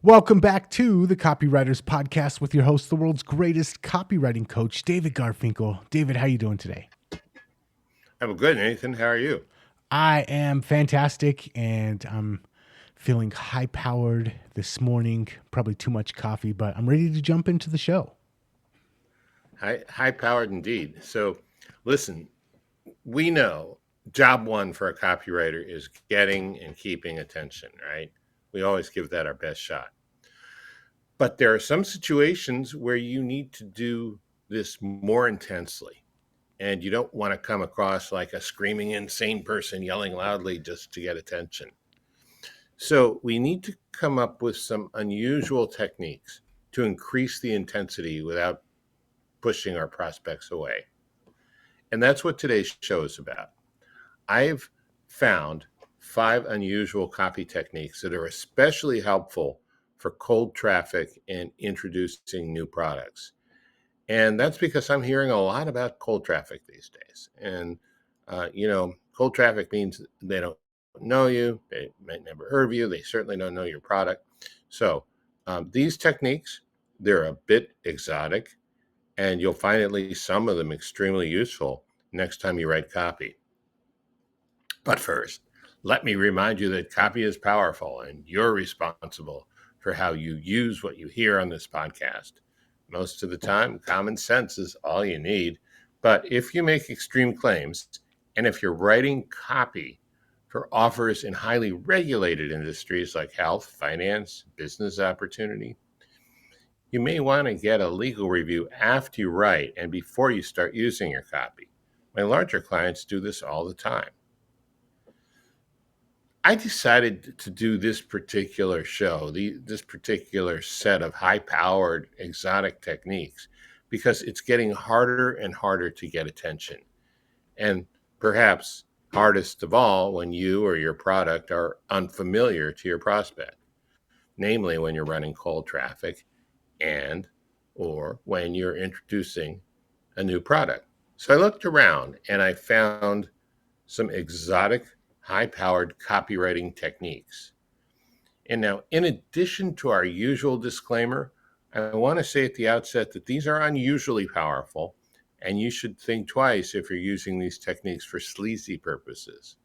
Welcome back to the Copywriters Podcast with your host, the world's greatest copywriting coach, David Garfinkel. David, how you doing today? I'm good, Nathan. How are you? I am fantastic, and I'm feeling high-powered this morning. Probably too much coffee, but I'm ready to jump into the show. High-powered indeed. So, listen, we know job one for a copywriter is getting and keeping attention, right? We always give that our best shot. But there are some situations where you need to do this more intensely, and you don't want to come across like a screaming, insane person yelling loudly just to get attention. So, we need to come up with some unusual techniques to increase the intensity without pushing our prospects away. And that's what today's show is about. I've found 5 unusual copy techniques that are especially helpful for cold traffic and introducing new products. And that's because I'm hearing a lot about cold traffic these days. And, cold traffic means they don't know you, they might never heard of you, they certainly don't know your product. So these techniques, they're a bit exotic, and you'll find at least some of them extremely useful next time you write copy. But first, let me remind you that copy is powerful and you're responsible for how you use what you hear on this podcast. Most of the time, common sense is all you need. But if you make extreme claims, and if you're writing copy for offers in highly regulated industries like health, finance, business opportunity, you may want to get a legal review after you write and before you start using your copy. My larger clients do this all the time. I decided to do this particular show, this particular set of high-powered exotic techniques, because it's getting harder and harder to get attention. And perhaps hardest of all when you or your product are unfamiliar to your prospect, namely when you're running cold traffic and or when you're introducing a new product. So I looked around and I found some exotic, high-powered copywriting techniques. And now, in addition to our usual disclaimer, I want to say at the outset that these are unusually powerful, and you should think twice if you're using these techniques for sleazy purposes.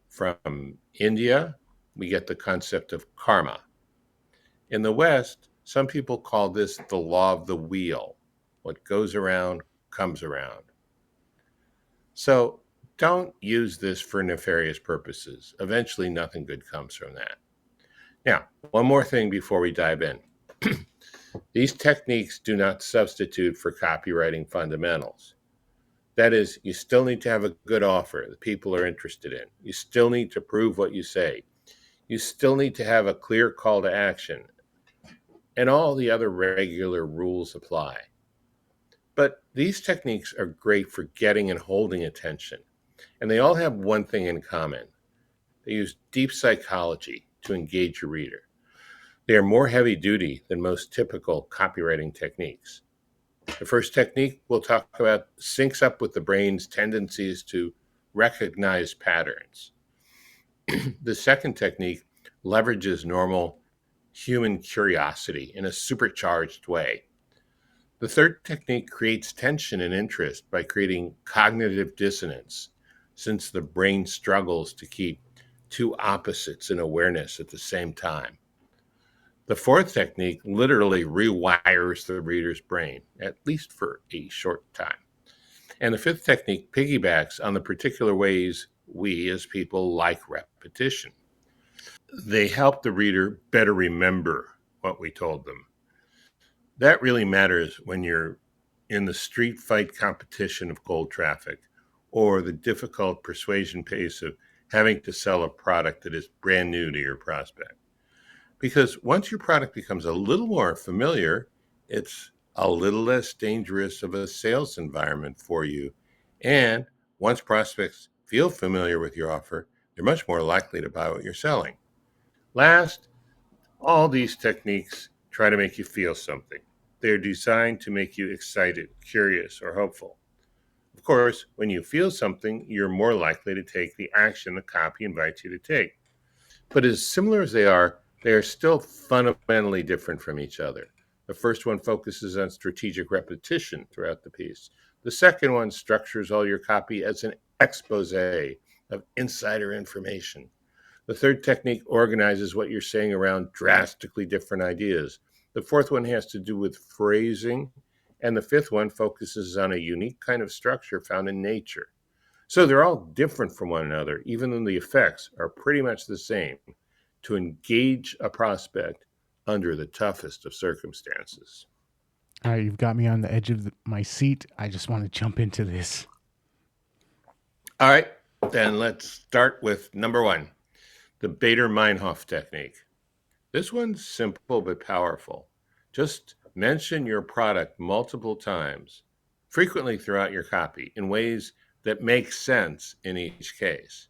From India, we get the concept of karma. In the West, some people call this the law of the wheel. What goes around comes around. So don't use this for nefarious purposes. Eventually, nothing good comes from that. Now, one more thing before we dive in. These techniques do not substitute for copywriting fundamentals. That is, you still need to have a good offer that people are interested in. You still need to prove what you say. You still need to have a clear call to action. And all the other regular rules apply. But these techniques are great for getting and holding attention. And they all have one thing in common. They use deep psychology to engage your reader. They are more heavy duty than most typical copywriting techniques. The first technique we'll talk about syncs up with the brain's tendencies to recognize patterns. The second technique leverages normal human curiosity in a supercharged way. The third technique creates tension and interest by creating cognitive dissonance, since the brain struggles to keep two opposites in awareness at the same time. The fourth technique literally rewires the reader's brain, at least for a short time. And the fifth technique piggybacks on the particular ways we as people like repetition. They help the reader better remember what we told them. That really matters when you're in the street fight competition of cold traffic or the difficult persuasion pace of having to sell a product that is brand new to your prospect. Because once your product becomes a little more familiar, it's a little less dangerous of a sales environment for you. And once prospects feel familiar with your offer, they're much more likely to buy what you're selling. Last, all these techniques try to make you feel something. They're designed to make you excited, curious, or hopeful. Of course, when you feel something, you're more likely to take the action the copy invites you to take. But as similar as they are, They are still fundamentally different from each other. The first one focuses on strategic repetition throughout the piece. The second one structures all your copy as an expose of insider information. The third technique organizes what you're saying around drastically different ideas. The fourth one has to do with phrasing. And the fifth one focuses on a unique kind of structure found in nature. So they're all different from one another, even though the effects are pretty much the same to engage a prospect under the toughest of circumstances. All right, you've got me on the edge of my seat. I just want to jump into this. All right, then let's start with number one, the Bader-Meinhof technique. This one's simple but powerful. Just mention your product multiple times, frequently throughout your copy, in ways that make sense in each case.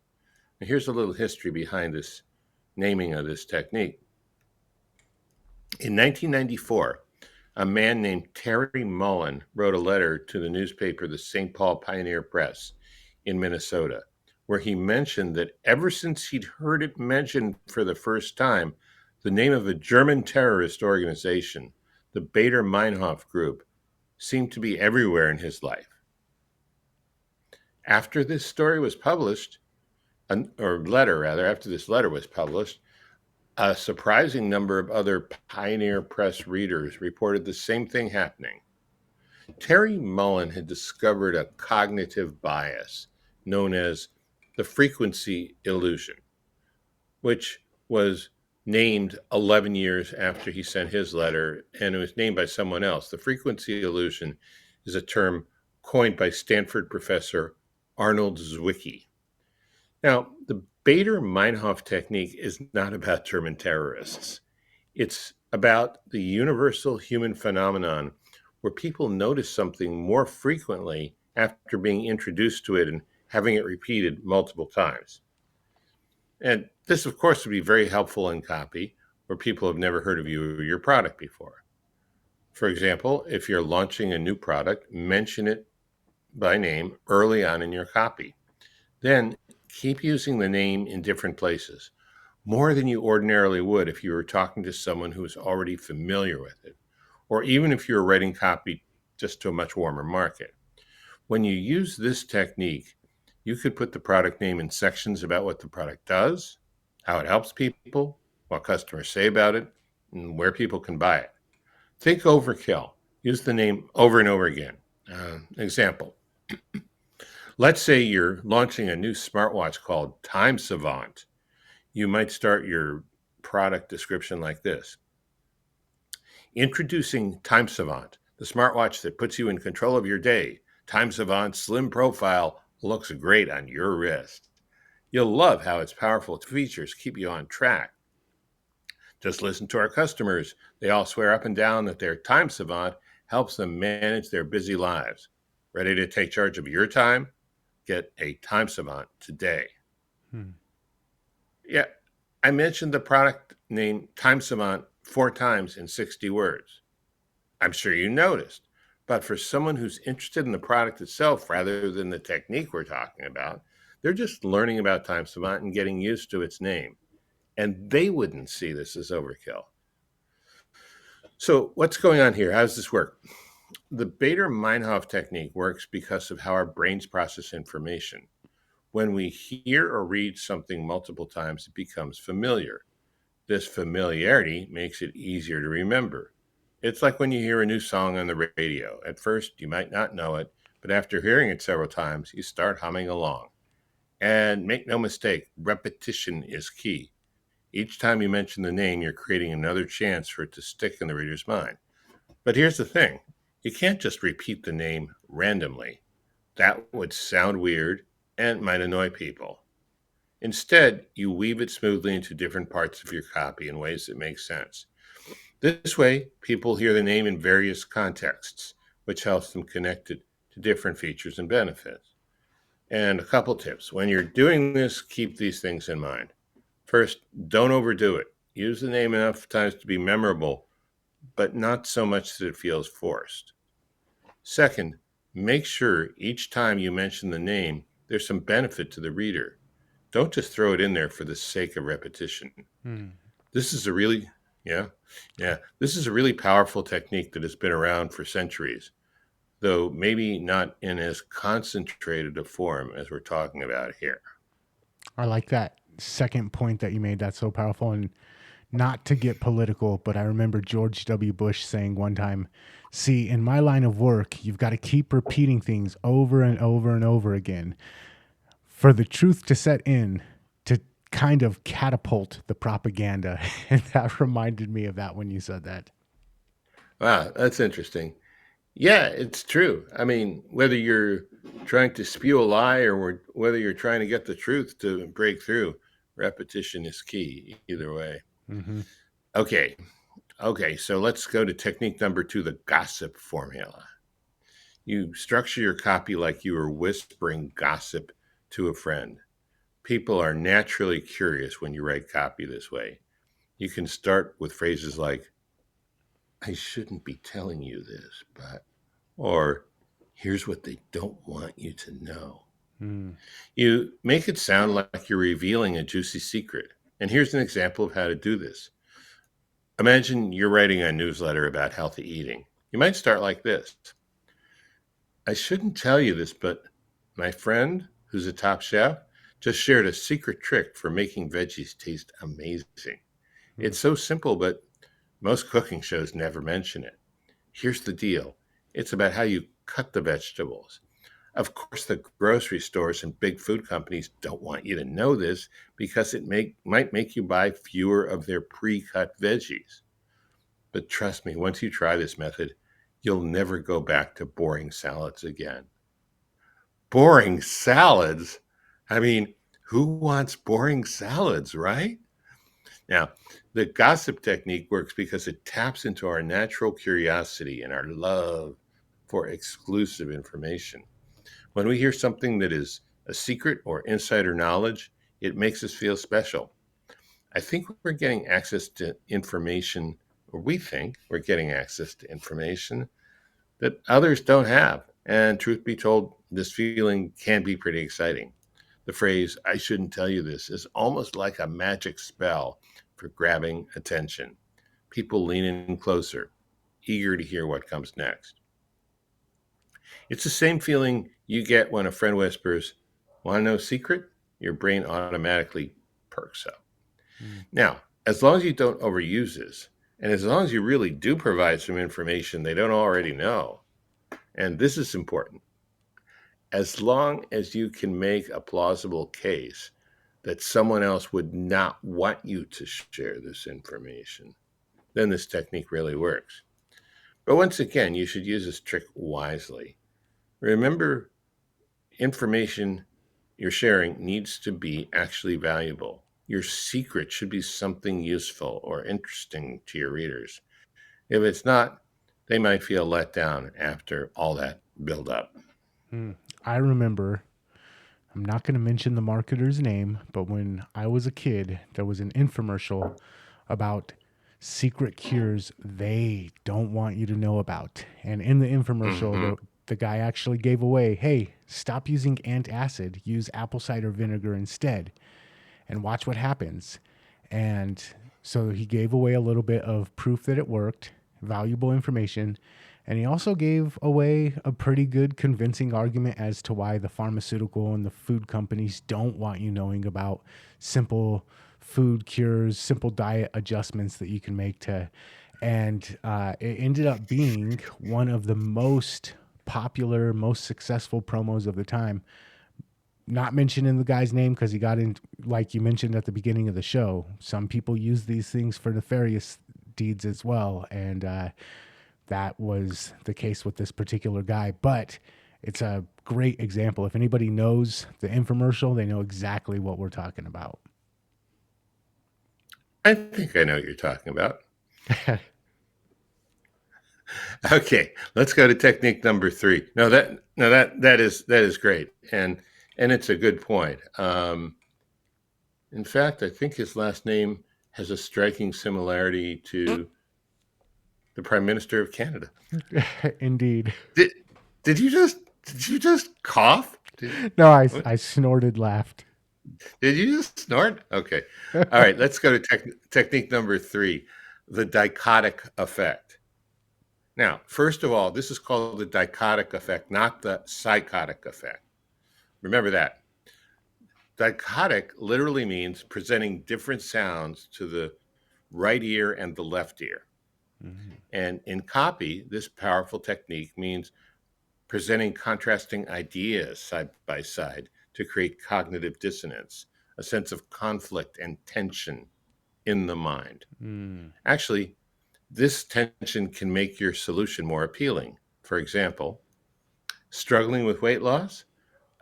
And here's a little history behind this naming of this technique. In 1994, a man named Terry Mullen wrote a letter to the newspaper, the St. Paul Pioneer Press in Minnesota, where he mentioned that ever since he'd heard it mentioned for the first time, the name of a German terrorist organization, the Bader-Meinhof Group, seemed to be everywhere in his life. After this story was published, after this letter was published, a surprising number of other Pioneer Press readers reported the same thing happening. Terry Mullen had discovered a cognitive bias known as the frequency illusion, which was named 11 years after he sent his letter, and it was named by someone else. The frequency illusion is a term coined by Stanford professor Arnold Zwicky. Now, the Bader-Meinhof technique is not about German terrorists. It's about the universal human phenomenon where people notice something more frequently after being introduced to it and having it repeated multiple times. And this, of course, would be very helpful in copy where people have never heard of you or your product before. For example, if you're launching a new product, mention it by name early on in your copy. Then keep using the name in different places, more than you ordinarily would if you were talking to someone who is already familiar with it, or even if you're writing copy just to a much warmer market. When you use this technique, you could put the product name in sections about what the product does, how it helps people, what customers say about it, and where people can buy it. Think overkill. Use the name over and over again. Example. Let's say you're launching a new smartwatch called Time Savant. You might start your product description like this. Introducing Time Savant, the smartwatch that puts you in control of your day. Time Savant's slim profile looks great on your wrist. You'll love how its powerful features keep you on track. Just listen to our customers. They all swear up and down that their Time Savant helps them manage their busy lives. Ready to take charge of your time? Get a Time Savant today. Yeah, I mentioned the product name Time Savant 4 times in 60 words. I'm sure you noticed, but for someone who's interested in the product itself rather than the technique we're talking about, they're just learning about Time Savant and getting used to its name. And they wouldn't see this as overkill. So what's going on here? How does this work? The Bader-Meinhof technique works because of how our brains process information. When we hear or read something multiple times, it becomes familiar. This familiarity makes it easier to remember. It's like when you hear a new song on the radio. At first, you might not know it, but after hearing it several times, you start humming along. And make no mistake, repetition is key. Each time you mention the name, you're creating another chance for it to stick in the reader's mind. But here's the thing. You can't just repeat the name randomly. That would sound weird and might annoy people. Instead, you weave it smoothly into different parts of your copy in ways that make sense. This way, people hear the name in various contexts, which helps them connect it to different features and benefits. And a couple tips. When you're doing this, keep these things in mind. First, don't overdo it. Use the name enough times to be memorable, but not so much that it feels forced. Second, make sure each time you mention the name, there's some benefit to the reader. Don't just throw it in there for the sake of repetition. This is a really, yeah, yeah. This is a really powerful technique that has been around for centuries, though maybe not in as concentrated a form as we're talking about here. I like that second point that you made. That's so powerful. And not to get political, but I remember George W. Bush saying one time, see, in my line of work, you've got to keep repeating things over and over and over again for the truth to set in, to kind of catapult the propaganda. And that reminded me of that when you said that. Wow, that's interesting. Yeah, it's true. I mean, whether you're trying to spew a lie or whether you're trying to get the truth to break through, repetition is key either way. Mm-hmm. Okay. Okay. So let's go to technique number two, the gossip formula. You structure your copy like you were whispering gossip to a friend. People are naturally curious when you write copy this way. You can start with phrases like, I shouldn't be telling you this, but, or here's what they don't want you to know. Mm. You make it sound like you're revealing a juicy secret. And here's an example of how to do this. Imagine you're writing a newsletter about healthy eating. You might start like this. I shouldn't tell you this, but my friend, who's a top chef, just shared a secret trick for making veggies taste amazing. Mm. It's so simple, but most cooking shows never mention it. Here's the deal. It's about how you cut the vegetables. Of course, the grocery stores and big food companies don't want you to know this because might make you buy fewer of their pre-cut veggies. But trust me, once you try this method, you'll never go back to boring salads again. Boring salads? I mean, who wants boring salads, right? Now, the gossip technique works because it taps into our natural curiosity and our love for exclusive information. When we hear something that is a secret or insider knowledge, it makes us feel special. I think we're getting access to information, or we think we're getting access to information that others don't have. And truth be told, this feeling can be pretty exciting. The phrase, I shouldn't tell you this, is almost like a magic spell for grabbing attention. People lean in closer, eager to hear what comes next. It's the same feeling you get when a friend whispers, want to know a secret? Your brain automatically perks up. Mm. Now, as long as you don't overuse this, and as long as you really do provide some information they don't already know, and this is important, as long as you can make a plausible case that someone else would not want you to share this information, then this technique really works. But once again, you should use this trick wisely. Remember, information you're sharing needs to be actually valuable. Your secret should be something useful or interesting to your readers. If it's not, they might feel let down after all that build up. Mm. I remember, I'm not going to mention the marketer's name, but when I was a kid, there was an infomercial about secret cures they don't want you to know about. And in the infomercial, Mm-hmm. the guy actually gave away, hey, stop using antacid, use apple cider vinegar instead, and watch what happens. And so he gave away a little bit of proof that it worked, valuable information. And he also gave away a pretty good convincing argument as to why the pharmaceutical and the food companies don't want you knowing about simple food cures, simple diet adjustments that you can make to. And it ended up being one of the most popular, most successful promos of the time. Not mentioning the guy's name because he got in, like you mentioned at the beginning of the show. Some people use these things for nefarious deeds as well. And that was the case with this particular guy. But it's a great example. If anybody knows the infomercial, they know exactly what we're talking about. I think I know what you're talking about. Okay, let's go to technique number three. No, that is great, and it's a good point. In fact, I think his last name has a striking similarity to the Prime Minister of Canada. Indeed. Did did you just cough? No, I snorted, laughed. Did you just snort? Okay. All right, let's go to technique number 3, the dichotic effect. Now, first of all, this is called the dichotic effect, not the psychotic effect. Remember that. Dichotic literally means presenting different sounds to the right ear and the left ear. Mhm. And in copy, this powerful technique means presenting contrasting ideas side by side to create cognitive dissonance, a sense of conflict and tension in the mind. Mm. Actually, this tension can make your solution more appealing. For example, struggling with weight loss?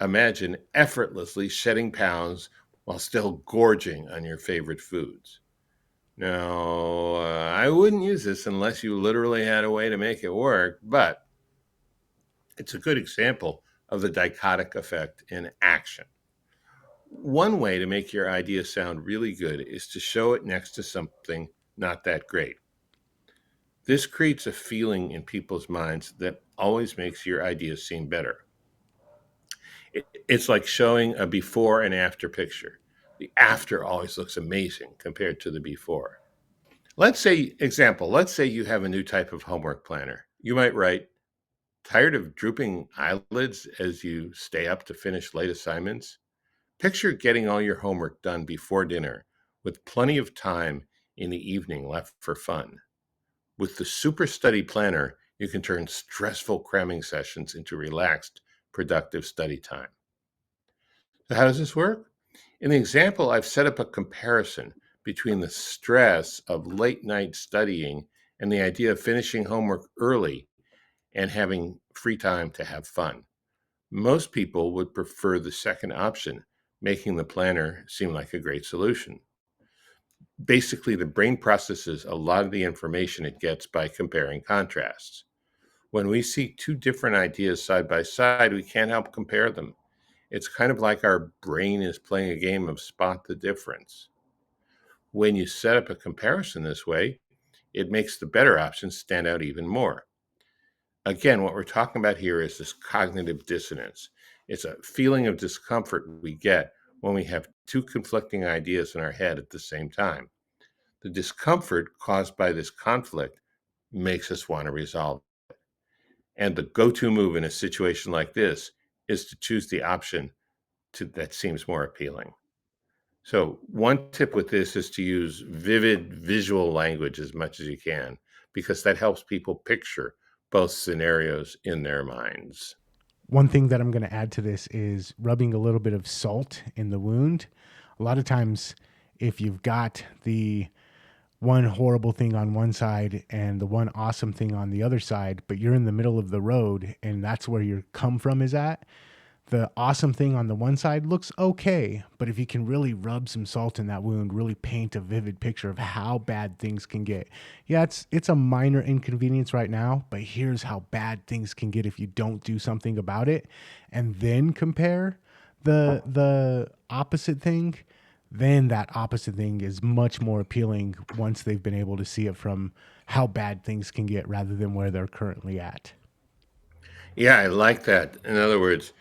Imagine effortlessly shedding pounds while still gorging on your favorite foods. Now, I wouldn't use this unless you literally had a way to make it work, but it's a good example of the dichotic effect in action. One way to make your idea sound really good is to show it next to something not that great. This creates a feeling in people's minds that always makes your idea seem better. It's like showing a before and after picture. The after always looks amazing compared to the before. Let's say you have a new type of homework planner. You might write, tired of drooping eyelids as you stay up to finish late assignments? Picture getting all your homework done before dinner with plenty of time in the evening left for fun. With the Super Study Planner, you can turn stressful cramming sessions into relaxed, productive study time. So, how does this work? In the example, I've set up a comparison between the stress of late night studying and the idea of finishing homework early and having free time to have fun. Most people would prefer the second option, making the planner seem like a great solution. Basically, the brain processes a lot of the information it gets by comparing contrasts. When we see two different ideas side by side, we can't help compare them. It's kind of like our brain is playing a game of spot the difference. When you set up a comparison this way, it makes the better option stand out even more. Again, what we're talking about here is this cognitive dissonance. It's a feeling of discomfort we get when we have two conflicting ideas in our head at the same time. The discomfort caused by this conflict makes us want to resolve. And the go to move in a situation like this is to choose the option that seems more appealing. So, one tip with this is to use vivid visual language as much as you can, because that helps people picture both scenarios in their minds. One thing that I'm going to add to this is rubbing a little bit of salt in the wound. A lot of times, if you've got the one horrible thing on one side and the one awesome thing on the other side, but you're in the middle of the road and that's where your come from is at, the awesome thing on the one side looks okay, but if you can really rub some salt in that wound, really paint a vivid picture of how bad things can get. Yeah, it's a minor inconvenience right now, but here's how bad things can get if you don't do something about it, and then compare the opposite thing, then that opposite thing is much more appealing once they've been able to see it from how bad things can get rather than where they're currently at. Yeah, I like that. In other words,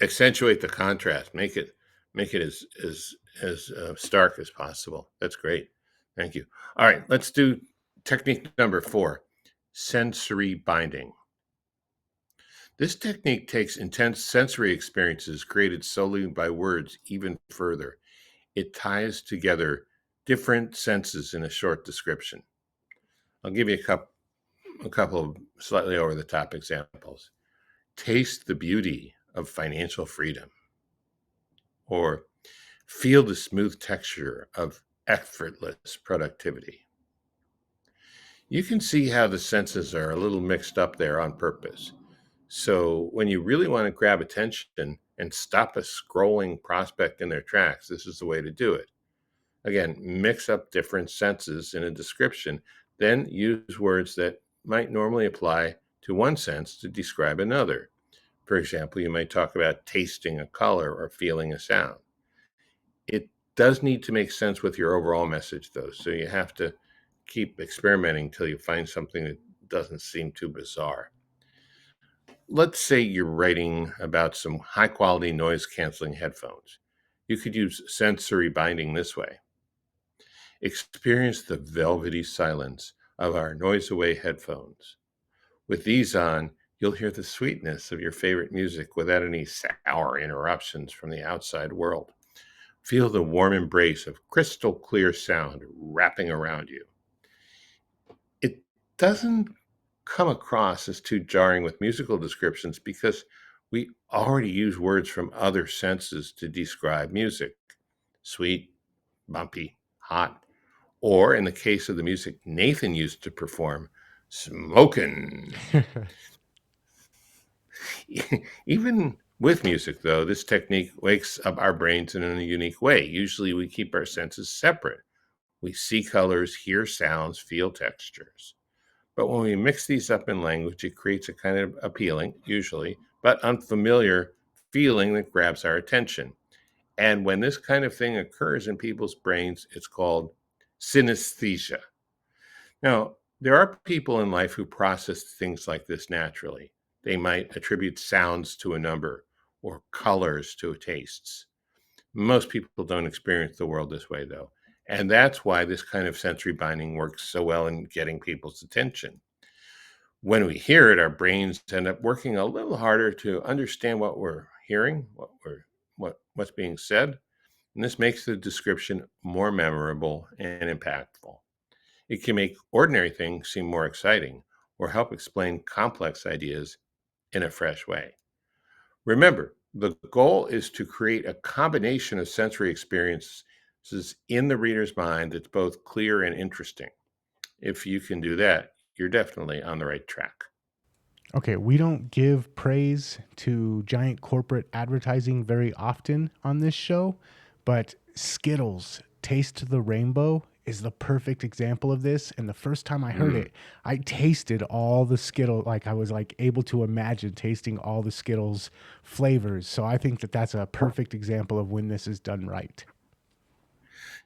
accentuate the contrast, make it as stark as possible. That's great. Thank you. All right, let's do technique number 4, sensory binding. This technique takes intense sensory experiences created solely by words even further. It ties together different senses in a short description. I'll give you a couple of slightly over the top examples. Taste the beauty of financial freedom, or feel the smooth texture of effortless productivity. You can see how the senses are a little mixed up there on purpose. So, when you really want to grab attention and stop a scrolling prospect in their tracks, this is the way to do it. Again, mix up different senses in a description, then use words that might normally apply to one sense to describe another. For example, you might talk about tasting a color or feeling a sound. It does need to make sense with your overall message, though, so you have to keep experimenting until you find something that doesn't seem too bizarre. Let's say you're writing about some high quality noise canceling headphones. You could use sensory binding this way. Experience the velvety silence of our noise away headphones. With these on, you'll hear the sweetness of your favorite music without any sour interruptions from the outside world. Feel the warm embrace of crystal clear sound wrapping around you. It doesn't come across as too jarring with musical descriptions because we already use words from other senses to describe music: sweet, bumpy, hot, or in the case of the music Nathan used to perform, smokin'. Even with music, though, this technique wakes up our brains in a unique way. Usually we keep our senses separate. We see colors, hear sounds, feel textures. But when we mix these up in language, it creates a kind of appealing, usually, but unfamiliar feeling that grabs our attention. And when this kind of thing occurs in people's brains, it's called synesthesia. Now, there are people in life who process things like this naturally. They might attribute sounds to a number or colors to tastes. Most people don't experience the world this way, though. And that's why this kind of sensory binding works so well in getting people's attention. When we hear it, our brains end up working a little harder to understand what we're hearing, what's being said, and this makes the description more memorable and impactful. It can make ordinary things seem more exciting or help explain complex ideas in a fresh way. Remember, the goal is to create a combination of sensory experiences in the reader's mind that's both clear and interesting. If you can do that, you're definitely on the right track. Okay, we don't give praise to giant corporate advertising very often on this show, but Skittles Taste the Rainbow is the perfect example of this. And the first time I heard Mm. it, I tasted all the Skittles, like I was like able to imagine tasting all the Skittles flavors. So I think that that's a perfect example of when this is done right.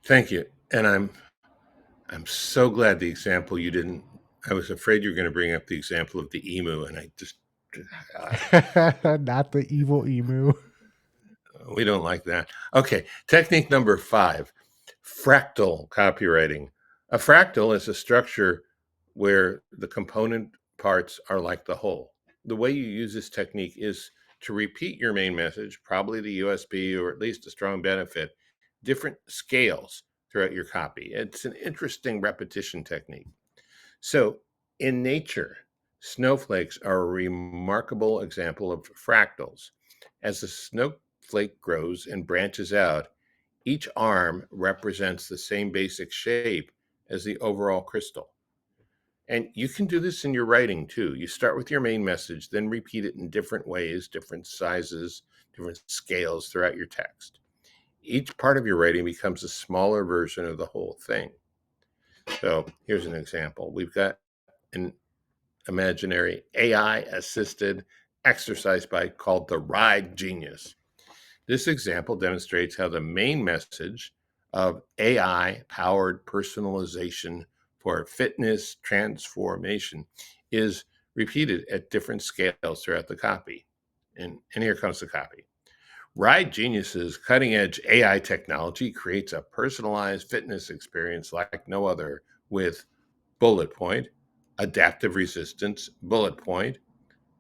Thank you. And I'm so glad the example you didn't. I was afraid you were going to bring up the example of the emu, and I just uh, Not the evil emu. we don't like that. Okay, technique number 5: fractal copywriting. A fractal is a structure where the component parts are like the whole. The way you use this technique is to repeat your main message, probably the USB or at least a strong benefit, different scales throughout your copy. It's an interesting repetition technique. So, in nature, snowflakes are a remarkable example of fractals. As the snowflake grows and branches out, each arm represents the same basic shape as the overall crystal. And you can do this in your writing too. You start with your main message, then repeat it in different ways, different sizes, different scales throughout your text. Each part of your writing becomes a smaller version of the whole thing. So here's an example. We've got an imaginary AI assisted exercise bike called the Ride Genius. This example demonstrates how the main message of AI powered personalization for fitness transformation is repeated at different scales throughout the copy. And here comes the copy. Ride Genius's cutting edge AI technology creates a personalized fitness experience like no other with bullet point, adaptive resistance, bullet point,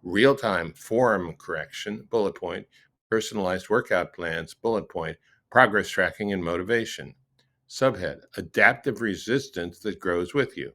real time form correction, bullet point, personalized workout plans, bullet point, progress tracking and motivation. Subhead: adaptive resistance that grows with you.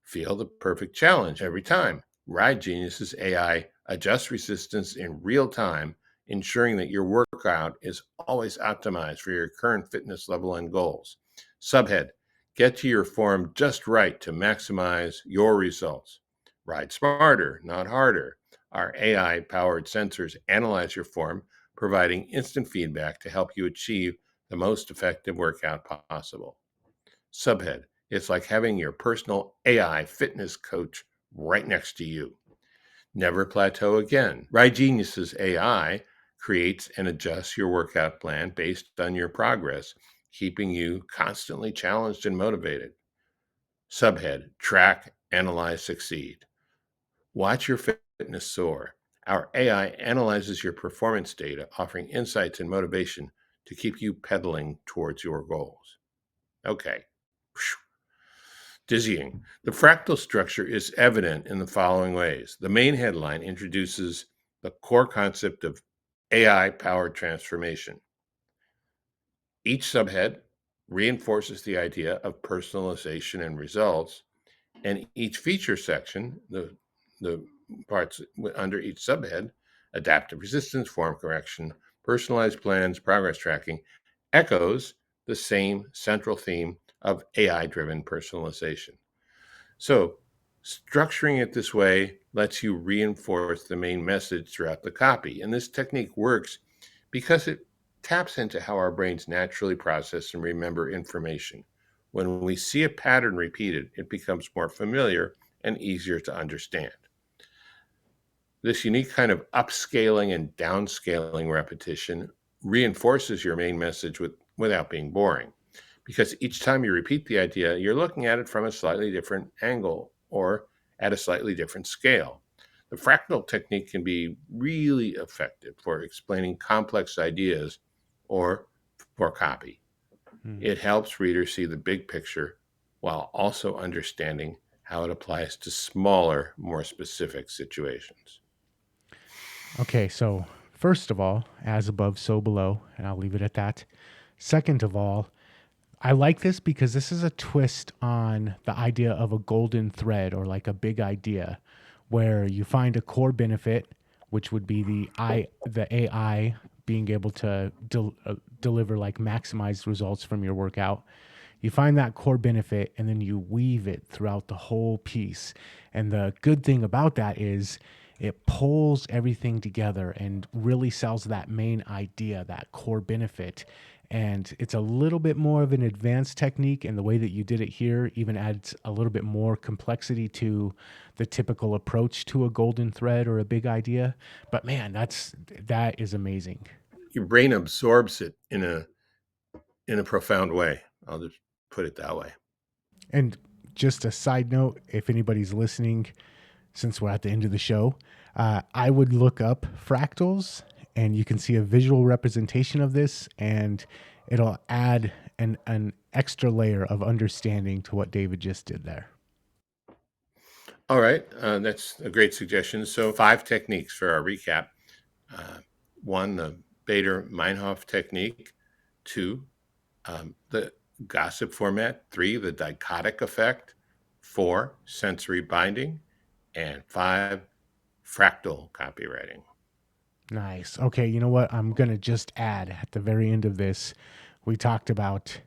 Feel the perfect challenge every time. Ride Genius's AI adjusts resistance in real time, ensuring that your workout is always optimized for your current fitness level and goals. Subhead: get to your form just right to maximize your results. Ride smarter, not harder. Our AI powered sensors analyze your form, providing instant feedback to help you achieve the most effective workout possible. Subhead: it's like having your personal AI fitness coach right next to you. Never plateau again. Ride Genius's AI creates and adjusts your workout plan based on your progress, keeping you constantly challenged and motivated. Subhead: track, analyze, succeed. Watch your fitness soar. Our AI analyzes your performance data, offering insights and motivation to keep you pedaling towards your goals. Okay. Dizzying. The fractal structure is evident in the following ways. The main headline introduces the core concept of AI powered transformation. Each subhead reinforces the idea of personalization and results, and each feature section, the parts under each subhead, adaptive resistance, form correction, personalized plans, progress tracking, echoes the same central theme of AI driven personalization. So, structuring it this way lets you reinforce the main message throughout the copy. And this technique works because it taps into how our brains naturally process and remember information. When we see a pattern repeated, it becomes more familiar and easier to understand. This unique kind of upscaling and downscaling repetition reinforces your main message without being boring, because each time you repeat the idea, you're looking at it from a slightly different angle or at a slightly different scale. The fractal technique can be really effective for explaining complex ideas or for copy. It helps readers see the big picture while also understanding how it applies to smaller, more specific situations. Okay, so first of all, as above, so below, and I'll leave it at that. Second of all, I like this because this is a twist on the idea of a golden thread or like a big idea where you find a core benefit, which would be the AI being able to deliver like maximized results from your workout. You find that core benefit and then you weave it throughout the whole piece. And the good thing about that is it pulls everything together and really sells that main idea, that core benefit. And it's a little bit more of an advanced technique, and the way that you did it here even adds a little bit more complexity to the typical approach to a golden thread or a big idea. But man, that is amazing. Your brain absorbs it in a profound way. I'll just put it that way. And just a side note, if anybody's listening, since we're at the end of the show, I would look up fractals and you can see a visual representation of this, and it'll add an extra layer of understanding to what David just did there. All right, that's a great suggestion. So, 5 techniques for our recap. One, the Bader-Meinhof technique. 2, the gossip format. 3, the dichotic effect. 4, sensory binding. And 5, fractal copywriting. Nice. Okay, you know what? I'm going to just add at the very end of this, we talked about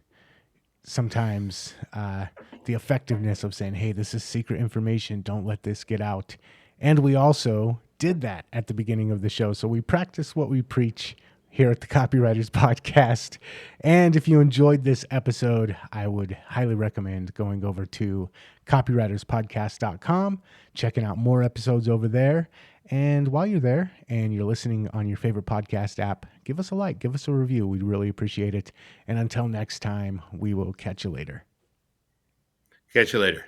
sometimes the effectiveness of saying, hey, this is secret information. Don't let this get out. And we also did that at the beginning of the show. So we practice what we preach here at the Copywriters Podcast. And if you enjoyed this episode, I would highly recommend going over to copywriterspodcast.com, checking out more episodes over there. And while you're there and you're listening on your favorite podcast app, give us a like, give us a review. We'd really appreciate it. And until next time, we will catch you later. Catch you later.